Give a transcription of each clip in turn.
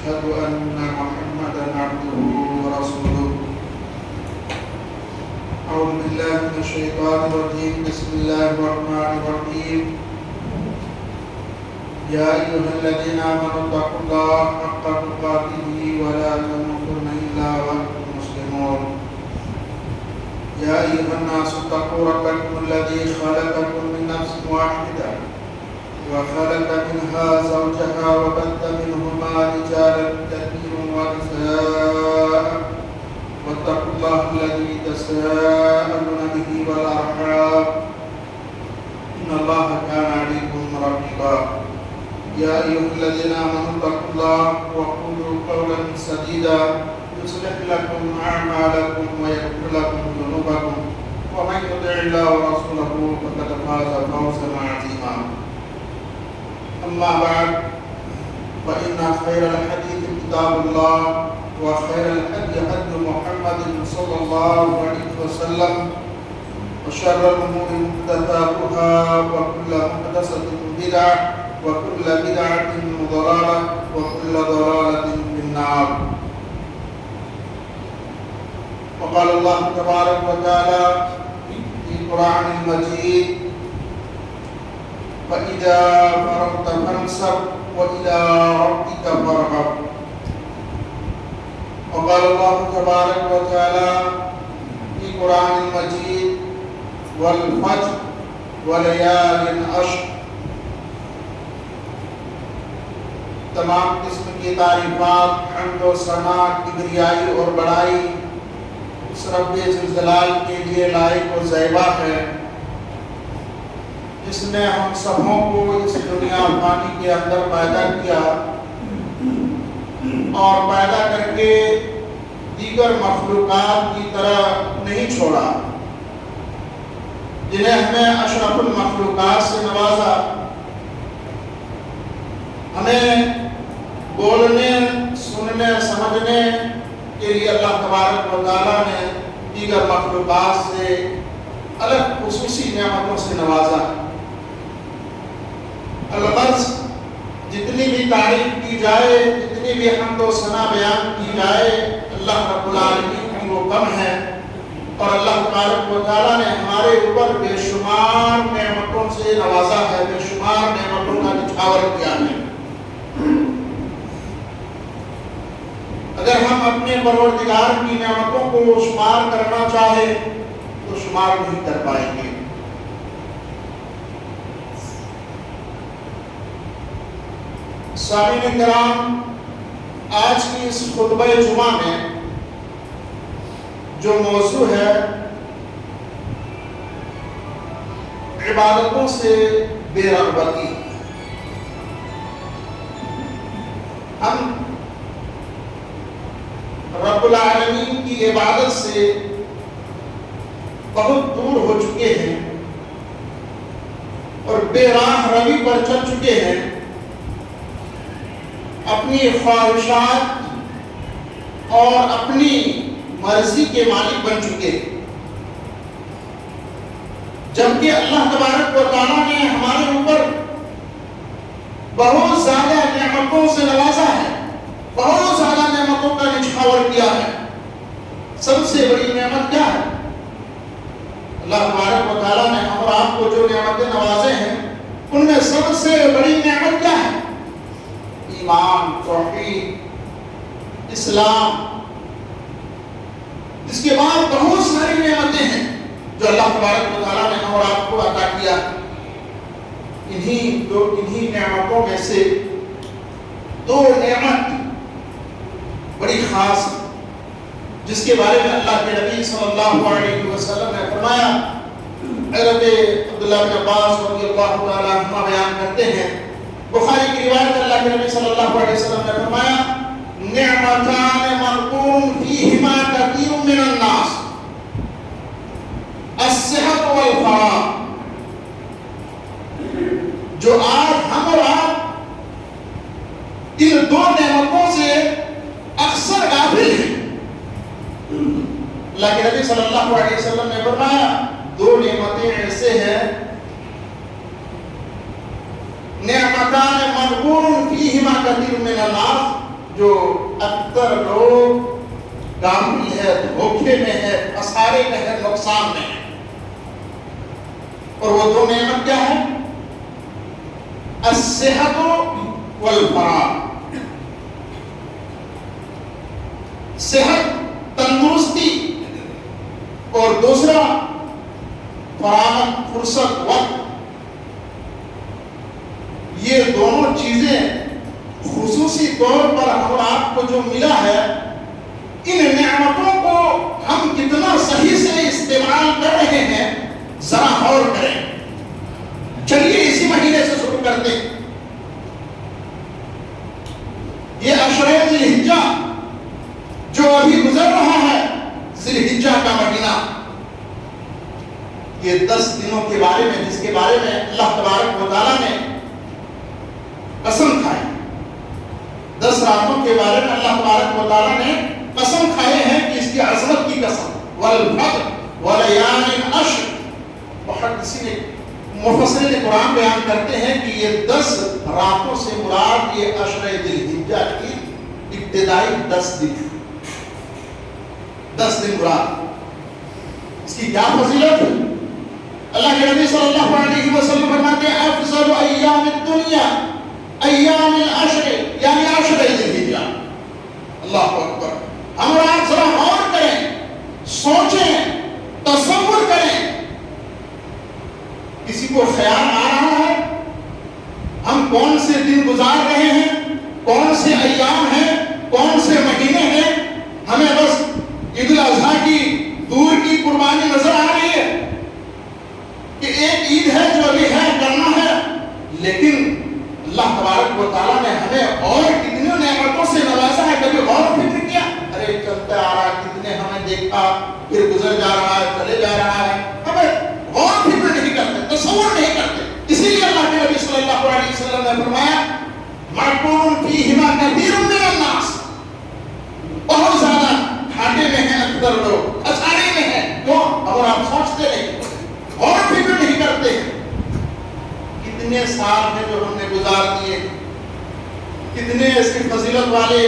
أشهد أن محمدا عبده ورسوله. أعوذ بالله من الشيطان الرجيم. بسم الله الرحمن الرحيم. يا أيها الذين آمنوا اتقوا الله حق تقاته ولا تموتن إلا وأنتم مسلمون. يا أيها الناس اتقوا ربكم الذي خلقكم من نفس واحدة وخلق منها زوجها وبث منهما رجالا كثيرا ونساء واتقوا الله الذي تساءلون به والأرحام إن الله كان عليكم رقيبا. يا أيها الذين آمنوا اتقوا الله وقولوا قولا سديدا يصلح لكم أعمالكم ويغفر لكم ذنوبكم ومن يطع الله ورسوله فقد فاز فوزا عظيما. أما بعد فإن خير الحديث كتاب الله وخير الهدي هدي محمد صلى الله عليه وسلم وشر الأمور محدثاتها وكل محدثة بدعة وكل بدعة ضلالة وكل ضلالة في النار. وقال الله تبارك وتعالى في القرآن المجيد فإذا فرغت فانصب وإلى ربك فارغب. وقال الله تبارك وتعالى في القرآن المجيد والفجر وليال عشر. تمام قسم کی تعریفات، حمد و ثنا، کبریائی اور بڑائی اس رب ذوالجلال کے لیے لائق و زیبا ہے جس نے ہم سبوں کو اس دنیا فانی کے اندر پیدا کیا اور پیدا کر کے دیگر مخلوقات کی طرح نہیں چھوڑا، جنہیں ہمیں اشرف المخلوقات سے نوازا. ہمیں بولنے، سننے، سمجھنے کے لیے اللہ تبارک و تعالیٰ نے دیگر مخلوقات سے الگ خصوصی نعمتوں سے نوازا. الغرض جتنی بھی تعریف کی جائے، جتنی بھی حمد و ثنا بیان کی جائے، اللہ رب العالمین کی وہ کم ہے. اور اللہ تبارک و تعالیٰ نے ہمارے اوپر بے شمار نعمتوں سے نوازا ہے، بے شمار نعمتوں کا نچھاور کیا ہے. اگر ہم اپنے پروردگار کی نعمتوں کو شمار کرنا چاہیں تو شمار نہیں کر پائیں گے. سامعین کرام، آج کی اس خطبہ جمعہ میں جو موضوع ہے عبادتوں سے بے رغبتی. ہم رب العالمین کی عبادت سے بہت دور ہو چکے ہیں اور بے راہ روی پر چل چکے ہیں، اپنی خواہشات اور اپنی مرضی کے مالک بن چکے، جبکہ اللہ تبارک و تعالیٰ نے ہمارے اوپر بہت زیادہ نعمتوں سے نوازا ہے، بہت زیادہ نعمتوں کا نچھاور کیا ہے. سب سے بڑی نعمت کیا ہے؟ اللہ تبارک و تعالیٰ نے ہم اور آپ کو جو نعمتیں نوازے ہیں ان میں سب سے بڑی نعمت کیا ہے؟ ایمان، توحید، اسلام. اس کے بعد بہت ساری نعمتیں ہیں جو اللہ تبارک و تعالیٰ نے ہم اور آپ کو عطا کیا. انہی نعمتوں میں سے دو نعمت بڑی خاص جس کے بارے میں اللہ کے نبی صلی اللہ علیہ وسلم نے فرمایا. حضرت عبداللہ بن عباس رضی اللہ تعالیٰ عنہ بیان کرتے ہیں، بخاری کی روایت اللہ کے نبی صلی اللہ علیہ وسلم نے فرمایا نعمتان مرقوم فیہما کثیر من الناس الصحت والفراغ. جو آج ہم اور آپ ان دو نعمتوں سے اکثر غافل ہیں. اللہ کے نبی صلی اللہ علیہ وسلم نے فرمایا دو نعمتیں ایسے ہیں نعمتان مغبون فیہما کثیر من الناس جو اکثر لوگ غافل ہے، دھوکے میں ہے، خسارے میں ہے، نقصان میں ہے. اور وہ دو نعمت کیا ہے؟ الصحت والفراغ. صحت، تندرستی، اور دوسرا فراغت، فرصت، وقت. یہ دونوں چیزیں خصوصی طور پر ہم اور آپ کو جو ملا ہے، ان نعمتوں کو ہم کتنا صحیح سے استعمال کر رہے ہیں ذرا غور کریں. چلیے اسی مہینے سے شروع کرتے ہیں. یہ عشرہ ذی الحجہ جو ابھی گزر رہا ہے، ذی الحجہ کا مہینہ، یہ 10 دنوں کے بارے میں، جس کے بارے میں اللہ تبارک و تعالیٰ نے قسم کھائی، 10 راتوں کے بارے میں اللہ تبارک و تعالیٰ نے قسم کھائے ہیں کہ اس کی عظمت کی قسم. والفجر ولیال عشر. مفسرین قرآن بیان کرتے ہیں کہ یہ 10 راتوں سے مراد یہ عشرہ ذی الحجہ کی ابتدائی 10 دن، 10 دن مراد. اس کی کیا فضیلت ہے؟ اللہ کے نبی صلی اللہ علیہ وسلم فرماتے ہیں افضل ایام الدنیا ایام العشر، یعنی عشرہ ذی الحجہ. اللہ اکبر. ہم آپ ذرا غور کریں، سوچیں، تصور کریں. کسی کو خیال آ رہا ہے ہم کون سے دن گزار رہے ہیں، کون سے ایام ہیں، کون سے مہینے ہیں؟ ہمیں بس عید الاضحیٰ کی دور کی قربانی نظر آ رہی ہے کہ ایک عید ہے جو ابھی ہے، کرنا ہے. لیکن اللہ تبارک و تعالیٰ نے ہمیں اور کتنی نعمتوں سے نوازا ہے. کبھی غور و فکر کیا؟ ارے چلتا آ رہا ہے، کتنے ہمیں دیکھا، پھر گزر جا رہا ہے، چلے جا رہا ہے. ہمیں غور و فکر نہیں کرتے، تصور نہیں کرتے. اسی لیے اللہ کے نبی صلی اللہ علیہ وسلم نے فرمایا مَرْكُونٌ فِيهِمَا كَثِيرٌ مِّنَ النَّاسِ. بہت زیادہ گھاٹے میں ہیں اکثر لوگ، خسارے میں ہیں. کیوں؟ اور آپ سوچتے نہیں، غور و فکر نہیں کرتے. کتنے سال ہیں جو ہم نے گزار دیے، کتنے ایسے فضیلت والے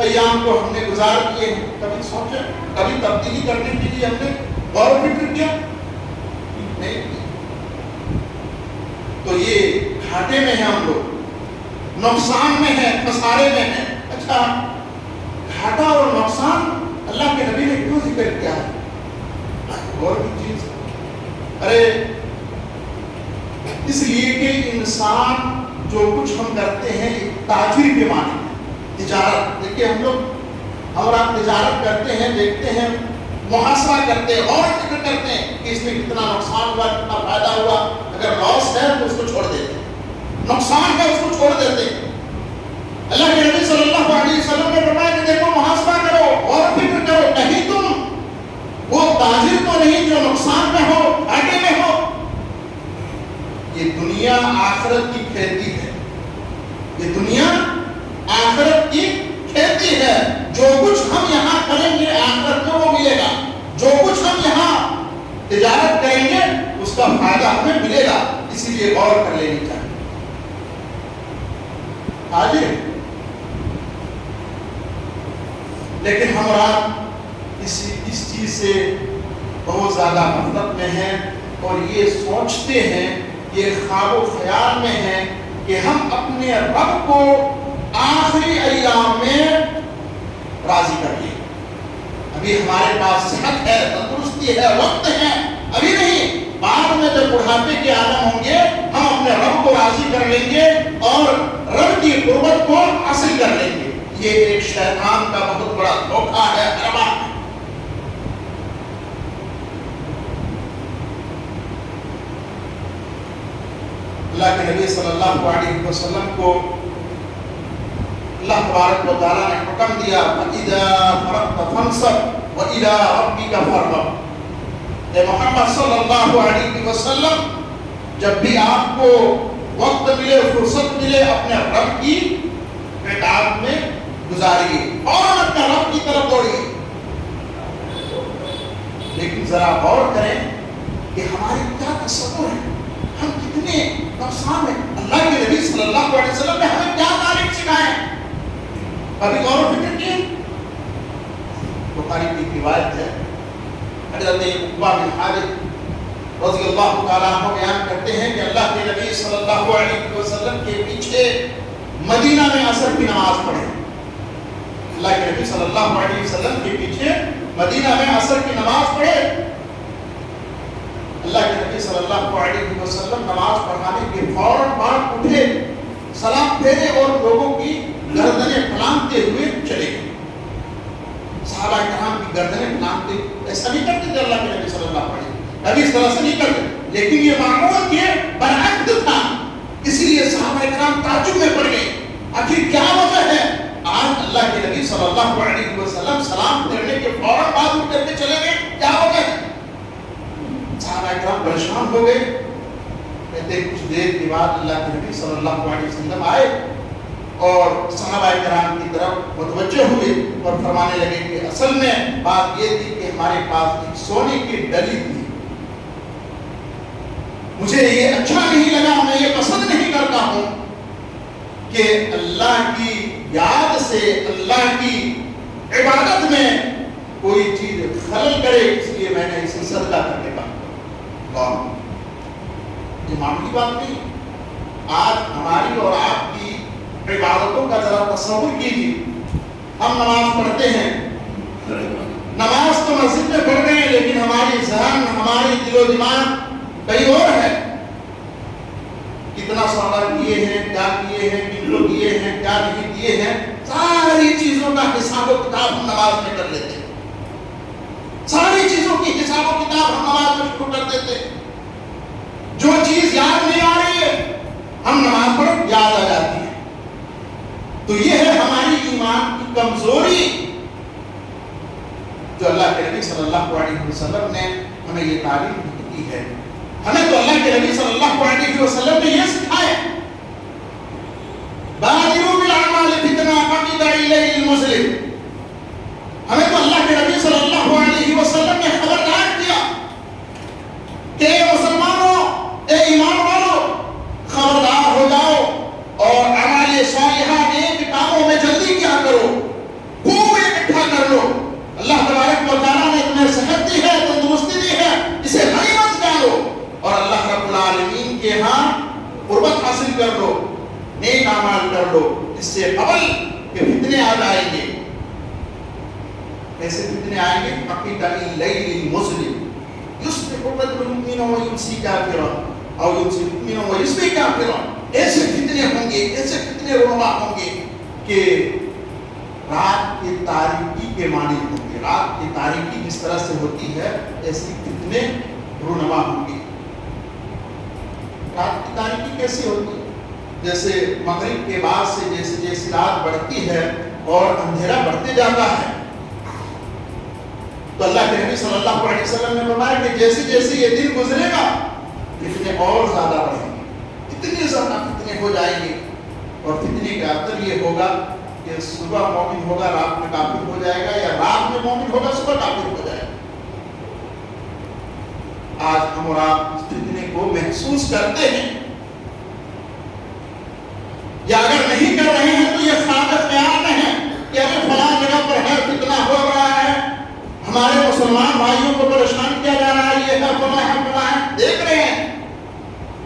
ایام کو ہم نے گزار دیے ہیں. کبھی سوچا، کبھی تبدیلی کرنے کے لیے ہم نے غور و فکر کیا؟ نہیں. تو یہ گھاٹے میں ہیں ہم لوگ، نقصان میں ہیں، خسارے میں ہیں. اچھا، گھاٹا اور نقصان اللہ کے نبی نے کیوں ذکر کیا ہے؟ غور کی چیز. ارے اس لیے کہ انسان جو کچھ ہم کرتے ہیں تاجر کے معنی میں، تجارت. دیکھیے ہم لوگ اور آپ تجارت کرتے ہیں، دیکھتے ہیں، محاسبہ کرتے ہیں، اور فکر کرتے ہیں کہ اس میں کتنا نقصان ہوا، کتنا فائدہ ہوا. اگر لاس ہے تو اس کو چھوڑ دیتے ہیں، نقصان ہے اس کو چھوڑ دیتے ہیں. اللہ کے نبی صلی اللہ علیہ وسلم نے فرمایا کہ دیکھو محاسبہ کرو اور فکر کرو، کہیں تم وہ تاجر تو نہیں جو نقصان میں ہو، گھاٹے میں ہو. یہ دنیا آخرت کی کھیتی ہے، یہ دنیا آخرت کی کھیتی ہے. جو کچھ ہم یہاں کریں گے آخرت میں وہ ملے گا. جو کچھ ہم یہاں تجارت کریں گے اس کا فائدہ ہمیں ملے گا. اسی لیے غور کر لینی چاہیے. تاجر لیکن ہم اور آپ اس چیز سے بہت زیادہ غفلت میں ہیں اور یہ سوچتے ہیں، یہ خواب و خیال میں ہیں کہ ہم اپنے رب کو آخری ایام میں راضی کر لیں. ابھی ہمارے پاس صحت ہے، تندرستی ہے، وقت ہے، ابھی نہیں. بعد میں جب بڑھاپے کے عالم ہوں گے ہم اپنے رب کو راضی کر لیں گے اور رب کی قربت کو حاصل کر لیں گے. یہ ایک شیطان کا بہت بڑا دھوکہ ہے. اللہ کے نبی صلی اللہ علیہ وسلم کو اللہ تبارک و تعالیٰ نے حکم دیا وَإِذَا فَرَغْتَ فَانْصَبْ وَإِلَىٰ رَبِّكَ فَارْغَب. اے محمد صلی اللہ علیہ وسلم، جب بھی آپ کو وقت ملے، فرصت ملے، اپنے رب کی اطاعت میں گزاریے اور اپنے رب کی طرف دوڑیے. لیکن ذرا غور کریں کہ ہمارے کیا تصور ہے، ہم کتنے نقصان ہیں. اللہ کے نبی صلی اللہ علیہ وسلم نے ہمیں کیا تعلیم سکھائے؟ ابھی غور و فکر کیے؟ بخاری کی روایت ہے، حضرت عقبہ بن حارث رضی اللہ تعالیٰ عنہ بیان کرتے ہیں کہ اللہ کے نبی صلی اللہ علیہ وسلم کے پیچھے مدینہ میں عصر کی نماز پڑھے. اللہ کے نبی صلی اللہ علیہ وسلم کے پیچھے مدینہ میں عصر کی نماز پڑھے. اللہ کے نبی صلی اللہ علیہ وسلم نماز پڑھانے کے فوراً بعد اٹھے، سلام پھیرے اور لوگوں کی گردنیں پھلانگتے ہوئے چلے گئے. صحابہ کرام کی گردنیں پھلانگتے ایسا نہیں کرتے تھے اللہ کے نبی صلی اللہ علیہ وسلم، ابھی اس طرح سے نہیں کرتے، لیکن یہ معمول کے برعکس تھا. اسی لیے صحابہ کرام تعجب میں پڑ گئے، آخر کیا وجہ ہے؟ آج اللہ کے نبی صلی اللہ علیہ وسلم سلام پھیرنے کے فوراً بعد اٹھ کر کے چلے گئے، کیا وجہ ہے؟ صحابہ کرام پریشان ہو گئے. کہتے ہیں کچھ دیر کے بعد اللہ کے نبی صلی اللہ علیہ وسلم آئے اور صحابہ کرام کی طرف متوجہ ہوئے اور فرمانے لگے کہ اصل میں بات یہ تھی کہ ہمارے پاس ایک سونے کی ڈلی تھی، مجھے یہ اچھا نہیں لگا، میں یہ پسند نہیں کرتا ہوں کہ اللہ کی یاد سے اللہ کی عبادت میں کوئی چیز خلل کرے، اس لیے میں نے اسے صدقہ کرنے کا. یہ معمولی بات نہیں. آج ہماری اور آپ کی عبادتوں کا ذرا تصور کیجیے. ہم نماز پڑھتے ہیں، نماز تو مسجد میں پڑھ رہے ہیں، لیکن ہماری ذہن، ہماری دل و دماغ کہیں اور ہے. کتنا سودا کیے ہیں، کیا کیے ہیں، کتنے دیے ہیں، کیا نہیں دیے ہیں، ساری چیزوں کا حساب و کتاب ہم نماز میں کر لیتے ہیں. ساری چیزوں کی حساب و کتاب ہم نماز میں شروع کر دیتے ہیں. جو چیز یاد نہیں آ رہی ہے ہم نماز پڑھ یاد آ جاتی ہے. تو یہ ہے ہماری ایمان کی کمزوری جو اللہ کے نبی صلی اللہ علیہ وسلم نے ہمیں یہ تعلیم دی ہے. ہمیں تو اللہ کے نبی صلی اللہ علیہ وسلم نے یہ سکھایا، بادروا بالاعمال فتنہ فقد الیہ المسلم. ہمیں تو اللہ کے نبی صلی اللہ علیہ وسلم نے خبردار کیا کہ اے مسلمانوں، اے ایمان والو، خبردار ہو جاؤ اور اعمال صالحہ نیک کاموں میں جلدی کیا کرو، خوب اکٹھا کر لو. اللہ تبارک و تعالیٰ نے تمہیں صحت دی ہے، تندرستی دی ہے، اسے غنیمت جانو اور اللہ رب العالمین کے ہاں قربت حاصل کر لو، نیک اعمال کر لو، اس سے قبل کہ فتنے آ جائیں گے. ایسے فتنے آئیں گے فقد الیہ المسلم یصبح الرجل مؤمنا ویمسی کافرا او یمسی مؤمنا ویصبح کافرا. ایسے فتنے ہوں گے، ایسے فتنے رونما ہوں گے کہ رات کی تاریکی کے معنی ہوں گے. رات کی تاریکی جس طرح سے ہوتی ہے ایسی فتنے رونما ہوں گے. رات کی تاریکی کیسی ہوتی ہے؟ جیسے مغرب کے بعد سے جیسے جیسے رات بڑھتی ہے اور اندھیرا بڑھتے جاتا ہے، تو اللہ کے نبی صلی اللہ علیہ وسلم نے فرمایا کہ جیسے جیسے یہ دن گزرے گا فتنے اور زیادہ بڑھیں گے، اتنے زیادہ فتنے ہو جائیں گے. اور فتنے کا اثر یہ ہوگا کہ صبح مومن ہوگا رات میں کافر ہو جائے گا، یا رات میں مومن ہوگا صبح کافر ہو جائے گا. آج ہم اور آپ اس فتنے کو محسوس کرتے ہیں، یا اگر نہیں کر رہے ہیں تو یہ ثابت خیال ہے کہ ابھی فلاں جگہ پر ہے فتنہ ہو رہا ہے، ہمارے مسلمان بھائیوں کو پریشان کیا جا رہا ہے، یہ ہے فلاں ہے فلاں ہے، دیکھ رہے ہیں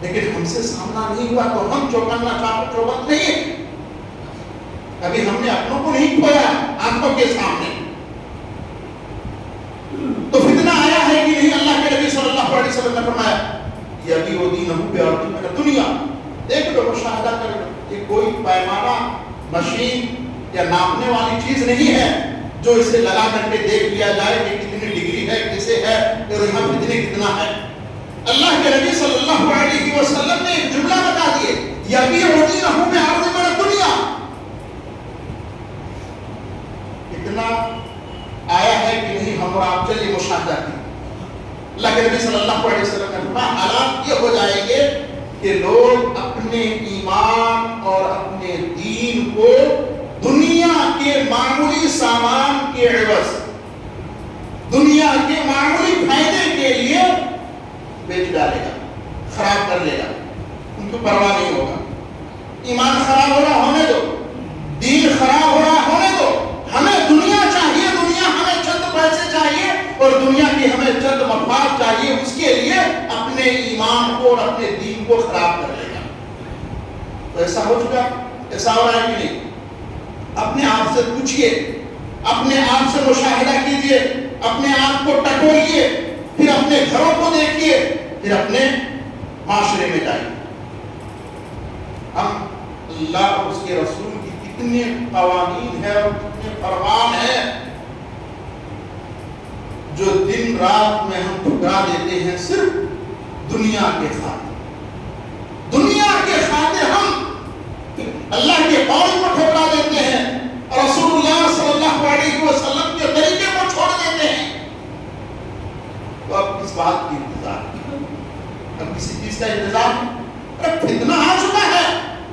لیکن ہم سے سامنا نہیں ہوا تو ہم چوکنا چوبند نہیں. کبھی ہم نے اپنوں کو نہیں کھویا آنکھوں کے سامنے. تو فتنہ آیا ہے کہ نہیں؟ اللہ کے نبی صلی اللہ علیہ وسلم نے فرمایا یہ ابھی وہ دین ہوں پہ اور دنیا دیکھ لو، مشاہدہ کر لو. یہ کوئی پیمانہ مشین یا ناپنے والی چیز نہیں ہے جو اسے لگا کر کے دیکھ لیا جائے کہ کتنی ڈگری ہے، کسے ہے، اور یہاں فتنے کتنا ہے. اللہ کے نبی صلی اللہ علیہ وسلم نے ایک جملہ بتا دیے، یبیع دینہ بعرض من الدنیا. اتنا آیا ہے کہ نہیں ہم اور آپ چلیے مشاہدہ کی. اللہ کے نبی صلی اللہ علیہ وسلم نے فرمایا حالات یہ ہو جائیں گے کہ لوگ اپنے ایمان اور اپنے دین کو دنیا کے معمولی سامان کے عوض، دنیا کے معمولی فائدے کے لیے بیچ ڈالے گا، خراب کر لے گا. ان کو پرواہ نہیں ہوگا. ایمان خراب ہو رہا ہونے دو، دین خراب ہو رہا ہونے کو خراب کر لے گا. تو ایسا ہو چکا, ایسا ہو رہا ہے کہ نہیں؟ اپنے آپ سے پوچھئے, اپنے آپ سے مشاہدہ کیجئے, اپنے آپ کو ٹٹولیے, پھر اپنے گھروں کو دیکھیے, پھر اپنے معاشرے میں جائیے. ہم اللہ اور اس کے رسول کی کتنے قوانین ہیں اور کتنے فرمان ہیں جو دن رات میں ہم ٹھکرا دیتے ہیں صرف دنیا کے خاطر. دنیا کے خاطر ہم اللہ کے قول کو ٹھکرا دیتے ہیں, رسول اللہ صلی اللہ علیہ وسلم کے طریقے کو چھوڑ دیتے ہیں. تو اب کس بات کی انتظار ہے؟ اب کسی چیز کا انتظار ہے؟ اب فتنہ آ چکا ہے.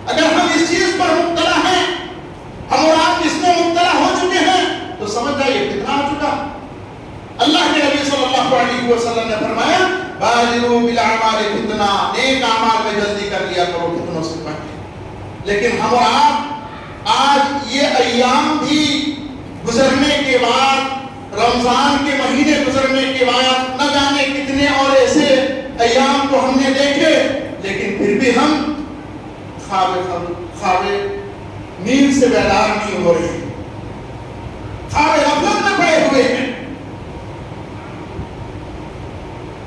اگر ہم اس چیز پر مبتلا ہیں, ہم اور آپ اس میں مبتلا ہو چکے ہیں, تو سمجھ جائیے فتنہ آ چکا. اللہ کے نبی صلی اللہ علیہ وسلم نے فرمایا بادروا بالاعمال فتنہ, نیک اعمال میں جلدی کر لیا کرو فتنوں سے پہلے. لیکن ہم اور آپ آج یہ ایام بھی گزرنے کے بعد, رمضان کے مہینے گزرنے کے بعد, نہ جانے کتنے اور ایسے ایام کو ہم نے دیکھے, لیکن پھر بھی ہم خواب نیند سے بیدار نہیں ہو رہے, خواب غفلت میں پڑے ہوئے ہیں.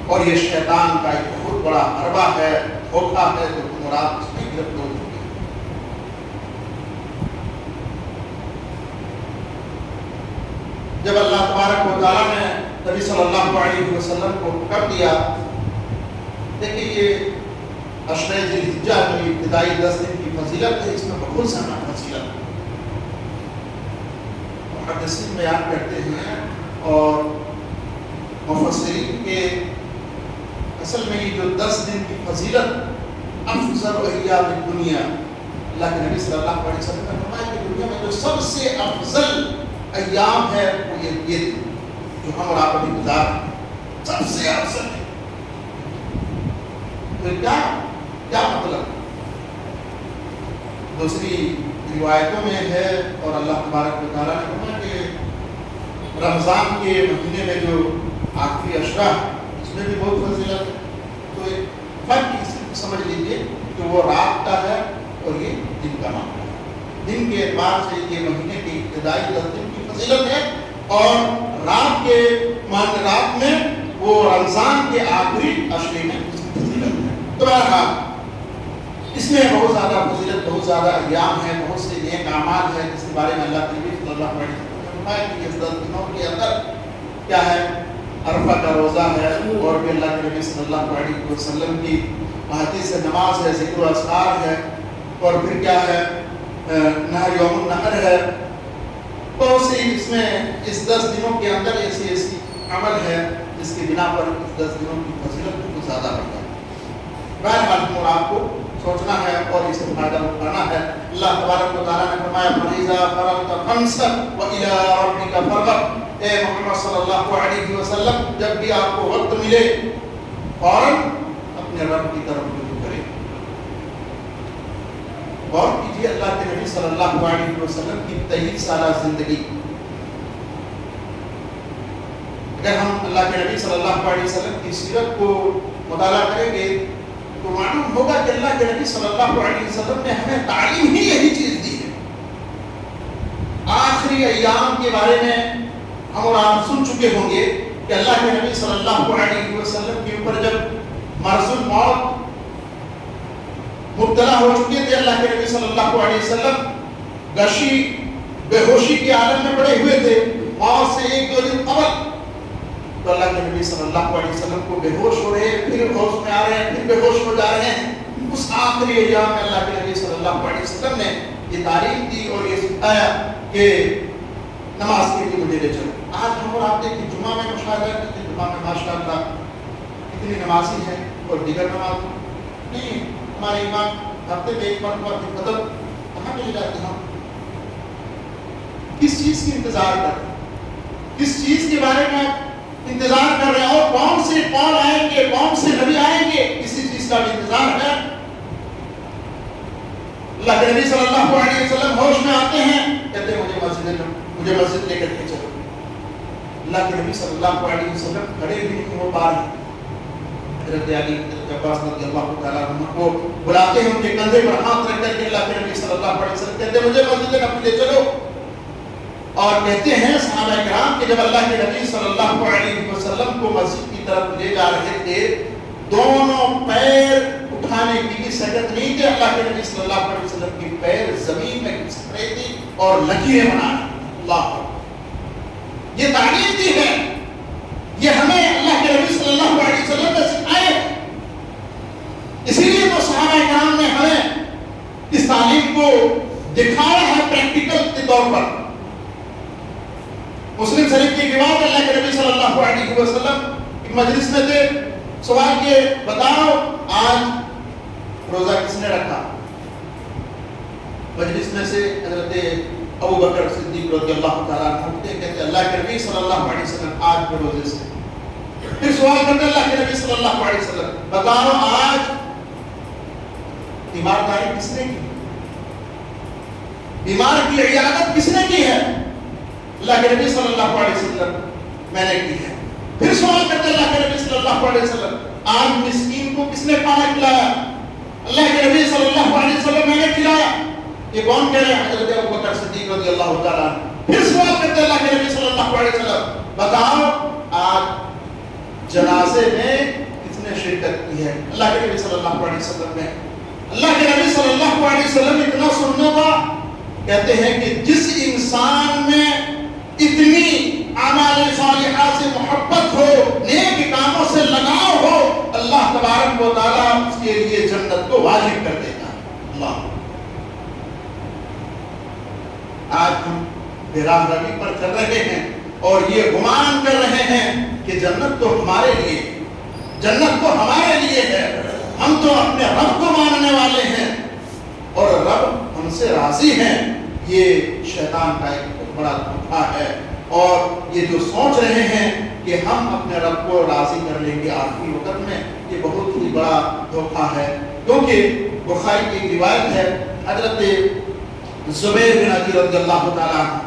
اور یہ شیطان کا ایک بہت بڑا حربہ ہے, دھوکہ ہے, جو تم اور آپ اس میں گرفت ہو چکے ہیں. جب اللہ تبارک و تعالیٰ نے نبی صلی اللہ علیہ وسلم کو حکم دیا, دیکھیں یہ عشرہ ذی الحجہ کی ابتدائی 10 دن کی فضیلت ہے, اس میں بہت زیادہ فضیلت ہے. محدثین بیان کرتے ہیں اور مفسرین کے اصل میں یہ جو 10 دن کی فضیلت افضل ایام الدنیا, اللہ کے نبی صلی اللہ علیہ وسلم نے فرمایا کہ دنیا میں جو سب سے افضل ایام ہے وہ یہ دن جو ہم اور آپ ابھی گزار رہے ہیں, سب سے افضل ہے. تو کیا مطلب؟ دوسری روایتوں میں ہے اور اللہ تبارک و تعالیٰ نے فرمایا کہ رمضان کے مہینے میں جو آخری عشرہ اس میں بھی بہت فضیلت ہے. تو ایک فرق اس کو سمجھ لیجیے کہ وہ رات کا ہے اور یہ دن کا معاملہ ہے. دن کے اعتبار سے یہ مہینے کی ابتدائی 10 دن کی فضیلت ہے, اور رات میں وہ رمضان کے آخری عشرے میں فضیلت ہے. تو بہرحال اس میں بہت زیادہ فضیلت, بہت زیادہ ایام ہیں, بہت سے نیک اعمال ہیں جس کے بارے میں اللہ کے نبی صلی اللہ علیہ وسلم نے فرمایا کہ اس 10 دنوں کے اندر کیا ہے, عرفہ کا روزہ ہے, اور بھی اللہ کے نبی صلی اللہ علیہ وسلم کی بہتی سے نماز ہے, ذکر و اذکار ہے, اور پھر کیا ہے, نہر یوم النحر ہے. بہت سی اس میں اس 10 دنوں کے اندر ایسی عمل ہے جس کی بنا پر اس 10 دنوں کی فضیلت بہت زیادہ بڑھ جاتی ہے. بہرحال ہم آپ کو سوچنا ہے اور اس سے فائدہ اٹھانا ہے. اللہ تبارک و تعالیٰ نے فرمایا فَإِذَا فَرَغْتَ فَانْصَبْ وَإِلَىٰ رَبِّكَ فَارْغَب. اے محمد صلی اللہ علیہ وسلم, جب بھی آپ کو وقت ملے فوراً اپنے رب کی طرف رجوع کریں. غور کیجیے اللہ کے نبی صلی اللہ علیہ وسلم کی 23 سالہ زندگی. اگر ہم اللہ کے نبی صلی اللہ علیہ وسلم کی سیرت کو مطالعہ کریں گے تو معلوم ہوگا کہ اللہ کے نبی صلی اللہ علیہ وسلم نے ہمیں تعلیم ہی یہی چیز دی ہے. آخری ایام کے بارے میں ہم اور آپ سن چکے ہوں گے کہ اللہ کے نبی صلی اللہ علیہ وسلم کے اوپر جب مرض الموت مبتلا ہو چکے تھے, اللہ کے نبی صلی اللہ علیہ وسلم غشی بے ہوشی کے عالم میں پڑے ہوئے تھے موت سے 1-2 دن قبل, تو اللہ کے نبی صلی اللہ علیہ وسلم کو بے ہوش ہو رہے ہیں, پھر ہوش میں آ رہے ہیں, پھر بے ہوش ہو جا رہے ہیں. اس آخری ایام میں اللہ کے نبی صلی اللہ علیہ وسلم نے یہ تعلیم دی اور یہ سکھایا کہ نماز کے لیے مجھے لے چلو. آج ہم اور آپ دیکھیں جمعہ میں مشاہدہ کرتے ہیں, جمعہ میں ماشاء اللہ اتنی نمازی ہیں اور دیگر نماز نہیں. ہمارے ایمان ہفتے میں 1 مرتبہ پھر ختم, کہاں مل جاتے ہیں؟ کس چیز کی انتظار کر رہے ہیں, کس چیز کے بارے میں انتظار کر رہے ہیں, اور کون سے قول آئیں گے, کون سے نبی آئیں گے, کسی چیز کا بھی انتظار ہے. اللہ کے نبی صلی اللہ علیہ وسلم ہوش میں آتے ہیں, کہتے ہیں مجھے مسجد لے کر کے چلو. اللہ کے نبی صلی اللہ علیہ وسلم کھڑے بھی نہیں ہو پا رہے, حضرت علی حضرت عباس رضی اللہ تعالیٰ عنہ کو بلاتے ہیں، ان کے کندھے پر ہاتھ رکھ کر کے اللہ کے نبی صلی اللہ علیہ وسلم کہتے ہیں مجھے مسجد نبوی لے چلو. اور کہتے ہیں صحابہ کرام کہ جب اللہ کے نبی صلی اللہ علیہ وسلم کو مسجد کی طرف لے جا رہے تھے دونوں پیر اٹھانے کی بھی سکت نہیں تھی. اللہ کے نبی صلی اللہ علیہ وسلم کی پیر زمین میں گھسٹ رہی تھی اور لکیریں بنا رہی. اللہ یہ تعلیم دی ہے، یہ ہمیں اللہ کے نبی صلی اللہ علیہ وسلم نے سکھائے. اسی لیے تو صحابہ کرام نے ہمیں اس تعلیم کو دکھایا ہے پریکٹیکل کے طور پر. مسلم شریف کی روایت اللہ کے نبی صلی اللہ علیہ وسلم ایک مجلس میں تھے، سوال کیے بتاؤ آج روزہ کس نے رکھا؟ مجلس میں سے حضرت ابو بکر صدیق رضی اللہ تعالیٰ عنہ کہتے اللہ کے نبی صلی اللہ علیہ وسلم آج کے روزے سے. پھر سوال کرتے اللہ کے نبی صلی اللہ علیہ وسلم بتاؤ آج تیمارداری کس نے کی؟ بیمار کی عیادت کس نے کی ہے؟ اللہ کے نبی صلی اللہ علیہ وسلم میں نے کی ہے. پھر سوال کرتے اللہ کے نبی صلی اللہ علیہ وسلم آج مسکین کو کس نے کھانا کھلایا؟ اللہ کے نبی صلی اللہ علیہ وسلم میں نے کھلایا. یہ کون کہہ رہے ہیں؟ حضرت ابو بکر صدیق رضی اللہ تعالیٰ عنہ. پھر سوال کرتے اللہ کے نبی صلی اللہ علیہ وسلم بتاؤ آج جنازے میں کس نے شرکت کی ہے؟ اللہ کے نبی صلی اللہ علیہ وسلم نے. اللہ کے نبی صلی اللہ علیہ وسلم اتنا سننے کا کہتے ہیں کہ جس انسان میں اتنی اعمال صالحہ سے محبت ہو، نیک کاموں سے لگاؤ ہو، اللہ تبارک و تعالیٰ اس کے لیے جنت کو واجب کر دیتا ہے. اللہ آج ہم بے راہ روی پر چل رہے ہیں اور یہ گمان کر رہے ہیں کہ جنت تو ہمارے لیے، جنت تو ہمارے لیے ہے، ہم تو اپنے رب کو ماننے والے ہیں اور رب ہم سے راضی ہیں. یہ شیطان کا ایک بڑا دھوکہ ہے. اور یہ جو سوچ رہے ہیں کہ ہم اپنے رب کو راضی کر لیں گے آخری وقت میں، یہ بہت ہی بڑا دھوکہ ہے. کیونکہ بخاری کی ایک روایت ہے حضرت زبیر بن عدی رضی اللہ تعالیٰ عنہ،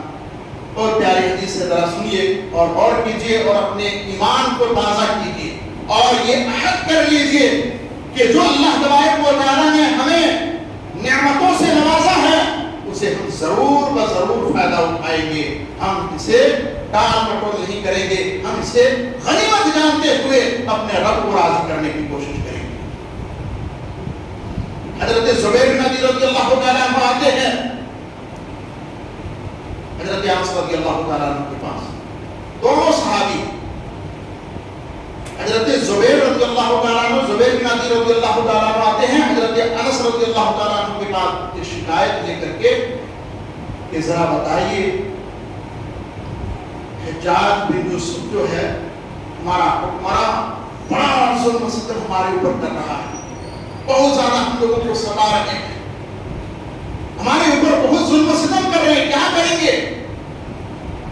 اور پیاری حدیث سے ذرا سنیے اور غور کیجیے اور اپنے ایمان کو تازہ کیجیے اور یہ عہد کر لیجیے کہ جو اللہ تبارک و تعالیٰ نے ہمیں نعمتوں سے نوازا ہے اسے ہم ضرور بضرور فائدہ اٹھائیں گے. ہم اسے ٹال مٹول نہیں کریں گے، ہم اسے غنیمت جانتے ہوئے اپنے رب کو راضی کرنے کی کوشش کریں گے. حضرت زبیر بن عدی رضی اللہ تعالیٰ عنہ آتے ہیں حضرت انس رضی اللہ تعالیٰ عنہ کے پاس. دونوں صحابی حضرت زبیر رضی اللہ تعالیٰ عنہ، زبیر بن عدی رضی اللہ تعالیٰ عنہ آتے ہیں حضرت انس رضی اللہ تعالیٰ عنہ کے پاس یہ شکایت لے کر کے کہ ذرا بتائیے حجاج بن یوسف جو ہے ہمارا حکمراں بڑا ظلم و ستم ہمارے اوپر کر رہا ہے، بہت زیادہ ہم لوگوں کو ستا رہے ہیں، ہمارے اوپر بہت ظلم و ستم کر رہے ہیں، کیا کریں گے؟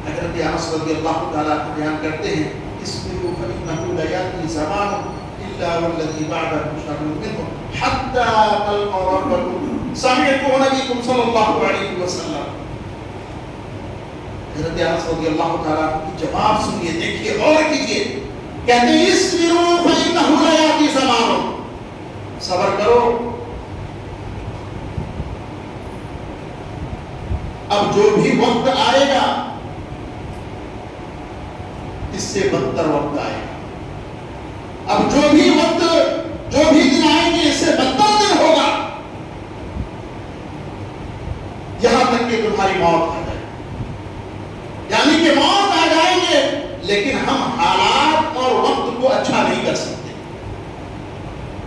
حضرت انس رضی اللہ تعالیٰ عنہ بیان کرتے ہیں اصبروا فإنه لا يأتي زمان إلا والذي بعده شر منه حتى تلقوا ربكم سمعت نبيكم صلى الله عليه وسلم. حضرت انس رضی اللہ تعالیٰ عنہ کی جواب سنیے، دیکھیے اور کیجیے. کہتے ہیں اصبروا فإنه لا يأتي زمان، صبر کرو، اب جو بھی وقت آئے گا اس سے بدتر وقت آئے گا. اب جو بھی وقت، جو بھی دن آئیں گے اس سے بدتر دن ہوگا، یہاں تک کہ تمہاری موت آ جائے. یعنی کہ موت آ جائیں گے لیکن ہم حالات اور وقت کو اچھا نہیں کر سکتے،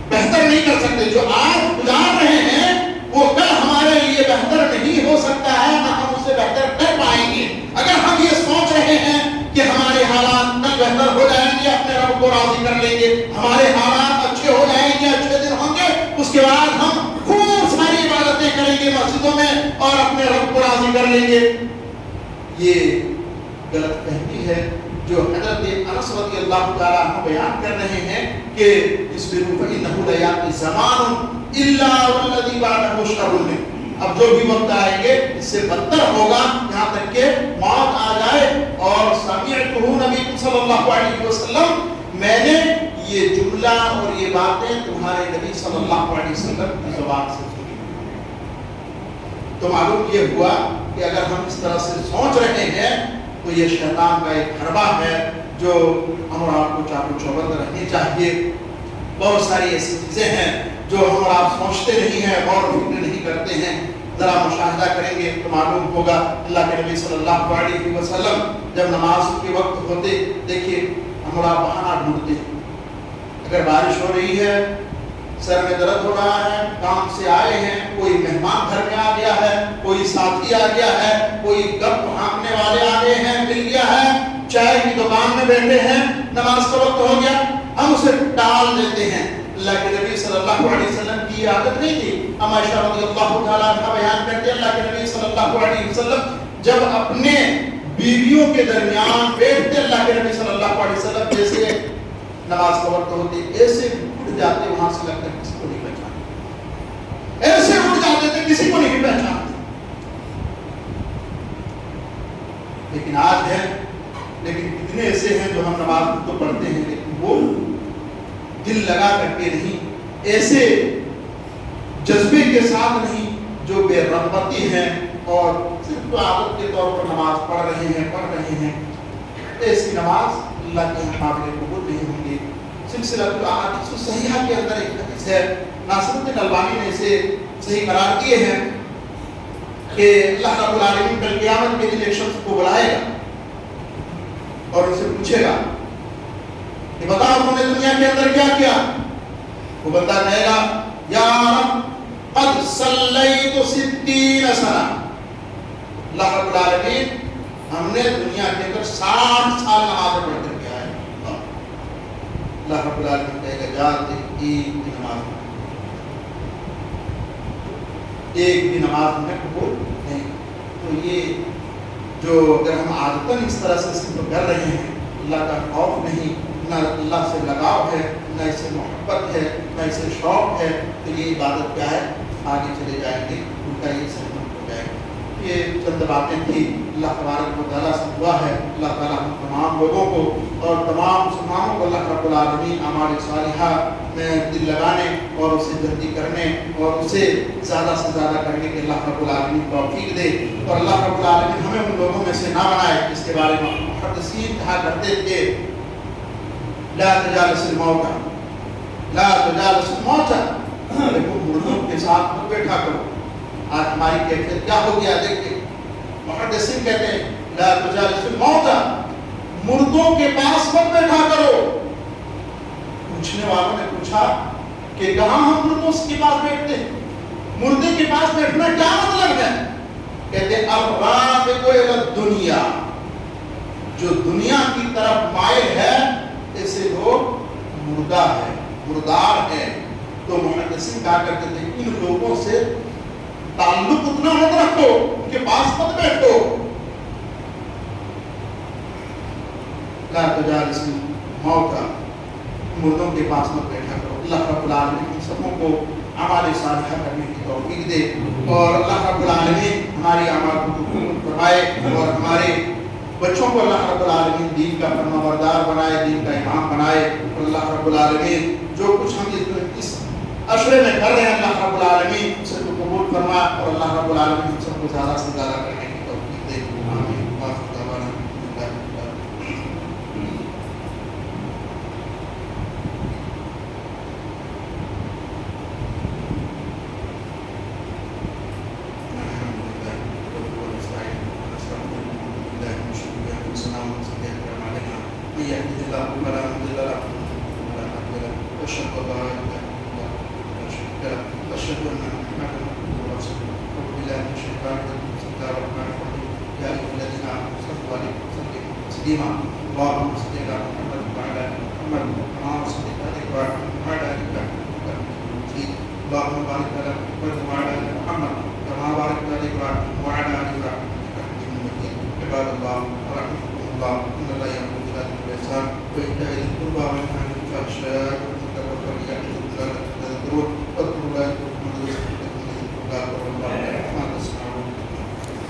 بہتر نہیں کر سکتے. جو آج گزار رہے ہیں وہ کل ہمارے لیے بہتر نہیں ہو سکتا ہے، نہ ہم اسے بہتر کر پائیں گے. اگر ہم یہ سوچ رہے ہیں کہ ہمارے حالات کل بہتر ہو جائیں گے، اپنے رب کو راضی کر لیں گے، ہمارے حالات اچھے ہو جائیں گے، اچھے دن ہوں گے، اس کے بعد ہم خوب ساری عبادتیں کریں گے مسجدوں میں اور اپنے رب کو راضی کر لیں گے، یہ غلط فہمی ہے جو حضرت انس رضی اللہ تعالیٰ عنہ بیان کر رہے ہیں کہ اصبروا فإنه لا يأتي زمان إلا والذي بعده شر منه. اب جو بھی وقت آئیں گے اس سے بدتر ہوگا، یہاں تک کہ موت آ جائے. اور سمعتہ نبی صلی اللہ علیہ وسلم، میں نے یہ جملہ اور یہ باتیں تمہارے نبی صلی اللہ علیہ وسلم کی زبان سے سنی۔ تو معلوم یہ ہوا کہ اگر ہم اس طرح سے سوچ رہے ہیں تو یہ شیطان کا ایک حربہ ہے جو ہم اور آپ کو چاقو چوبند رہنی چاہیے۔ بہت ساری ایسی چیزیں ہیں جو ہم اور آپ سوچتے نہیں ہیں، غور و فکر نہیں کرتے ہیں۔ ذرا مشاہدہ کریں گے تو معلوم ہوگا اللہ کے نبی صلی اللہ علیہ وسلم جب نماز کے وقت ہوتے، دیکھیے ہم اور آپ بہانہ ڈھونڈتے ہیں۔ اگر بارش ہو رہی ہے، سر میں درد ہو رہا ہے، کام سے آئے ہیں، کوئی مہمان گھر میں آ گیا ہے، کوئی ساتھی آ گیا ہے، کوئی گپ ہانکنے والے آ گئے ہیں، مل گیا ہے، چائے کی دکان میں بیٹھے ہیں، نماز کا وقت ہو گیا، ہم اسے ٹال دیتے ہیں۔ اللہ کے نبی صلی اللہ علیہ وسلم کی یہ عادت نہیں تھی۔ عائشہ رضی اللہ تعالیٰ عنہ بیان کرتے ہیں اللہ کے نبی صلی اللہ علیہ وسلم جب اپنے بیویوں کے درمیان بیٹھتے، اللہ کے نبی صلی اللہ علیہ وسلم جیسے نماز کا وقت ہوتی ایسے اٹھ جاتے، وہاں سے لگتا ہے کسی کو نہیں پہچانتے، ایسے اٹھ جاتے تھے کسی کو نہیں پہچانتے۔ لیکن آج ہے، لیکن کتنے ایسے ہیں جو ہم نماز تو پڑھتے ہیں لیکن وہ دل لگا کر کے نہیں، ایسے جذبے کے ساتھ نہیں، جو بے رغبتی ہیں اور صرف عادت کے طور پر نماز پڑھ رہے ہیں، ایسی نماز اللہ کے قابل قبول نہیں ہوں گی۔ سلسلہ الاحادیث الصحیحہ کے اندر ایک حدیث ہے، ناصر الدین البانی نے اسے صحیح قرار دیے ہیں کہ اللہ رب العالمین کل قیامت کے دن ایک شخص کو بلائے گا اور اسے پوچھے گا کہ بتا انہوں نے دنیا کے اندر کیا کیا؟ وہ بندہ کہے گا یا رب قد صلیت 60 سنہ، اللہ رب العالمین ہم نے دنیا کے اندر 60 سال نماز پڑھ کر کے آئے۔ اللہ رب العالمین کہے گا جا ایک بھی نماز ایک بھی نماز ہم نے قبول نہیں۔ تو یہ جو اگر ہم عادتاً اس طرح سے صرف کر رہے ہیں، اللہ کا خوف نہیں، نہ اللہ سے لگاؤ ہے، نہ اسے محبت ہے، نہ اسے شوق ہے، تو یہ عبادت کیا ہے؟ آگے چلے جائیں گے، ان کا یہ سہمت ہو جائے گا۔ یہ چند باتیں تھی۔ اللہ تبارک و تعالیٰ سے دعا ہے اللہ تعالیٰ ہم تمام لوگوں کو اور تمام مسلمانوں کو اللہ رب العالمین اعمال صالحہ میں دل لگانے اور اسے جلدی کرنے اور اسے زیادہ سے زیادہ کرنے کے اللہ رب العالمین توفیق دے، اور اللہ رب العالمین ہمیں ان لوگوں میں سے نہ بنائے جس کے بارے میں محدثین کہا کرتے تھے لا تجالس الموتى لا تجالس الموتى، دیکھو مردوں کے ساتھ مت بیٹھا کرو۔ آج ہماری کیفیت کیا ہو گیا دیکھیں، محدثین کہتے ہیں لا تجالس الموتى، مردوں کے پاس مت بیٹھا کرو۔ پوچھنے والوں نے پوچھا کہ کہاں ہم مردوں کے پاس بیٹھتے ہیں، مردے کے پاس بیٹھنا کیا مطلب ہے؟ کہتے ہیں الراغب الی الدنیا، جو دنیا کی طرف مائل ہے ایسے لوگ مردہ ہے، مردار ہے۔ تو محدثین کہا کرتے تھے ان لوگوں سے تعلق اتنا مت رکھو، ان کے پاس مت بیٹھو۔ لا تجالس الموتى، مردوں کے پاس مت بیٹھا کرو۔ اللہ رب العالمین ہم سبوں کو اعمال صالحہ کرنے کی توفیق دے، اور اللہ رب العالمین ہماری اعمال کو قبول فرمائے، اور ہمارے بچوں کو اللہ رب العالمین دین کا فرما بردار بنائے، دین کا امام بنائے۔ اور اللہ رب العالمین جو کچھ ہم اس عشرے میں کر رہے ہیں اللہ رب العالمین اسے تو قبول فرما، اور اللہ رب العالمین ہم سب کو زیادہ سے زیادہ کرنے کی توفیق دے۔ آمین۔ اللهم صل على محمد وعلى ال محمد كما صليت على ابراهيم وعلى ال ابراهيم، اللهم بارك على محمد وعلى ال محمد كما باركت على ابراهيم وعلى ال ابراهيم انك حميد مجيد۔ عباد الله رحمكم الله،